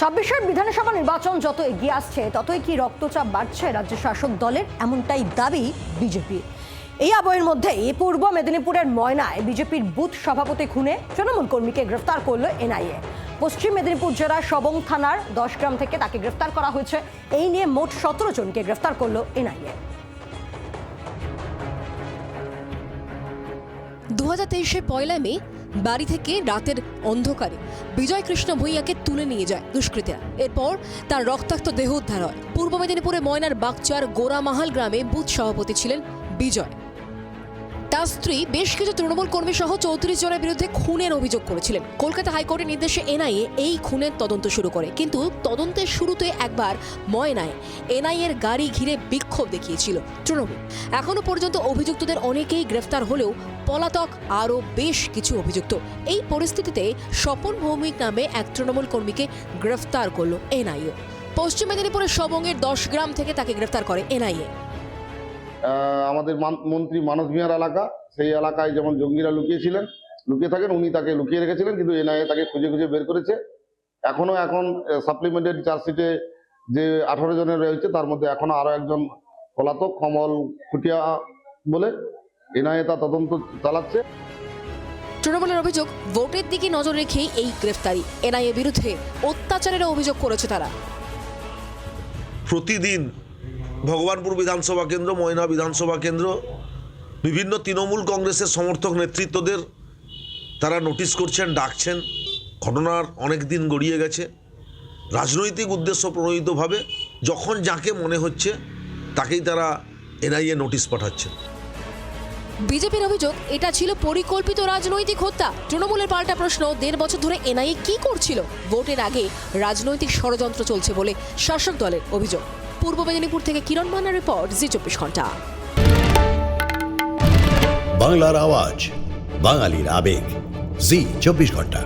ছাব্বিশের বিধানসভা নির্বাচন যত এগিয়ে আসছে ততই কি রক্তচাপ বাড়ছে রাজ্য শাসক দলের, এমনটাই দাবি বিজেপি। এই আবহের মধ্যেই পূর্ব মেদিনীপুরের ময়নায় বিজেপির বুথ সভাপতি খুনে তৃণমূল কর্মীকে গ্রেফতার করল এনআইএ। পশ্চিম মেদিনীপুর জেলার সবং থানার 10 গ্রাম থেকে তাকে গ্রেফতার করা হয়েছে। এই নিয়ে মোট 17 জনকে গ্রেফতার করল এনআইএ। 2023 পয়লা মে বাড়ি থেকে রাতের অন্ধকারে বিজয় কৃষ্ণ ভূঁইয়াকে তুলে নিয়ে যায় দুষ্কৃতীরা। এরপর তার রক্তাক্ত দেহ উদ্ধার হয়। পূর্ব মেদিনীপুরে ময়নার বাগচার গোরামাহাল গ্রামে বুথ সভাপতি ছিলেন বিজয়। তার স্ত্রী বেশ কিছু তৃণমূল কর্মী সহ 34 জনের বিরুদ্ধে খুনের অভিযোগ করেছিলেন। কলকাতা হাইকোর্টের নির্দেশে এনআইএ এই খুনের তদন্ত শুরু করে, কিন্তু তদন্তের শুরুতে একবার ময়নায় এনআইএর গাড়ি ঘিরে বিক্ষোভ দেখিয়েছিল তৃণমূল। এখনো পর্যন্ত অভিযুক্তদের অনেকেই গ্রেফতার হলেও পলাতক আরও বেশ কিছু অভিযুক্ত। এই পরিস্থিতিতে স্বপন ভৌমিক নামে এক তৃণমূল কর্মীকে গ্রেফতার করল এনআইএ। পশ্চিম মেদিনীপুরের সবংয়ের 10 গ্রাম থেকে তাকে গ্রেফতার করে এনআইএ। আমাদের মন্ত্রী মানস মিয়ার এলাকা, সেই এলাকায় যেমন জঙ্গিরা লুকিয়ে থাকেন, উনি তাকে লুকিয়ে রেখেছিলেন, কিন্তু এনআইএ তাকে খুঁজে বের করেছে। এখন সাপ্লিমেন্টারি চার্জশিটে যে 18 জনের রয়েছে তার মধ্যে এখনো আরো একজন পলাতক কমল খুটিয়া বলে, এনআইএ তা তদন্ত চালাচ্ছে। তৃণমূলের অভিযোগ, ভোটের দিকে নজর রেখেই এই গ্রেফতারি। এনআইএ বিরুদ্ধে অত্যাচারের অভিযোগ করেছে তারা। প্রতিদিন ভগবানপুর বিধানসভা কেন্দ্র, ময়না বিধানসভা কেন্দ্র, বিভিন্ন তৃণমূল কংগ্রেসের সমর্থক নেতৃত্বদের তারা নোটিশ করছেন, ডাকছেন। ঘটনার অনেক দিন গড়িয়ে গেছে। রাজনৈতিক উদ্দেশ্য প্রণোদিতভাবে যখন যাকে মনে হচ্ছে তাকেই তারা এনআইএ নোটিশ পাঠাচ্ছেন। বিজেপির অভিযোগ, এটা ছিল পরিকল্পিত রাজনৈতিক হত্যা। তৃণমূলের পাল্টা প্রশ্ন, 1.5 বছর ধরে এনআইএ কি করছিল? ভোটের আগে রাজনৈতিক ষড়যন্ত্র চলছে বলে শাসক দলের অভিযোগ। পূর্ব মেদিনীপুর থেকে কিরণ মান্নার রিপোর্ট, জি 24 ঘন্টা। বাংলার আওয়াজ, বাঙালির আবেগ, জি 24 ঘন্টা।